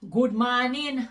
Good morning,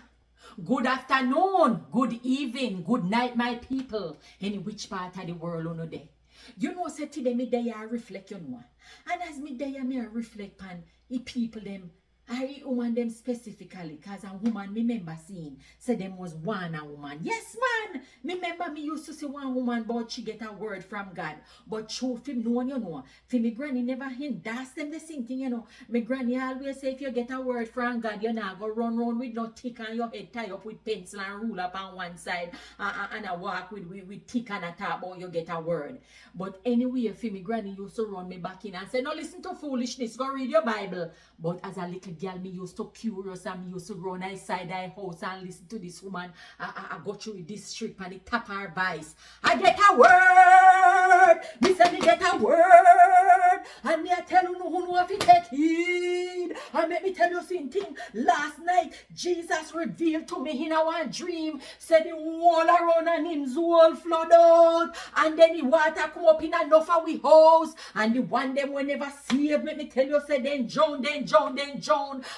good afternoon, good evening, good night, my people. In which part of the world you know there? You know, say today me day I reflect, you know. And as me day me I reflect on the people them, I woman them specifically, cause a woman me remember seeing, say them was one a woman. Yes, man. Me remember me used to see one woman, but she get a word from God. But truth him know, you know. For me granny never hint. That's them the same thing, you know. Me granny always say if you get a word from God, you not go run round with no tick on your head, tie up with pencil and rule up on one side, and I walk with tick and a top about you get a word. But anyway, for me granny used to run me back in and say, no, listen to foolishness, go read your Bible. But as a little girl, me used to curious and me used to run outside the house and listen to this woman. I go through this street and the top of her voice. I get a word. Me say me get a word. And me I tell you no who know if you take heed. And let me tell you something. Last night, Jesus revealed to me in our dream. Said the wall around and him whole flood out. And then the water come up in enough of we house. And the one them will never saved. Let me tell you, say then John.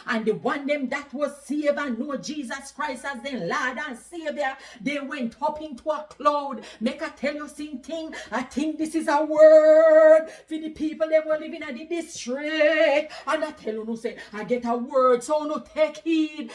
And the one them that was saved and know Jesus Christ as their Lord and Savior, they went up into a cloud. Make I tell you something. I think this is a word for the people that were living in the district. And I tell you, no, say, I get a word. So no, take heed.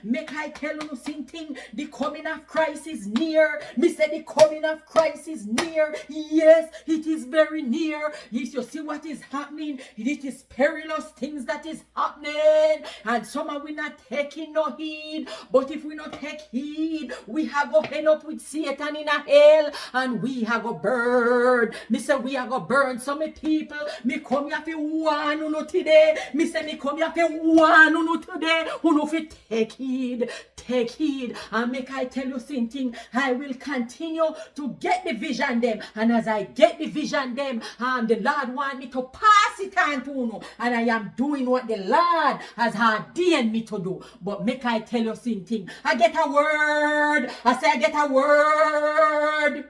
Make I tell you something. The coming of Christ is near. Me say the coming of Christ is near. Yes, it is very near. Yes, you see what is happening. It is perilous things that is happening. And some are we not taking no heed. But if we not take heed, we have go end up with Satan in a hell. And we have go burn. Me say we have go burn some people. Me come here for one uno today. Me say me come here for one uno today. Uno for take heed. And make I tell you something. I will continue to get the vision them. And as I get the vision them, the Lord want me to pass it on to uno. And I am doing what the Lord has ordained me to do. But make I tell you something. I get a word. I say I get a word.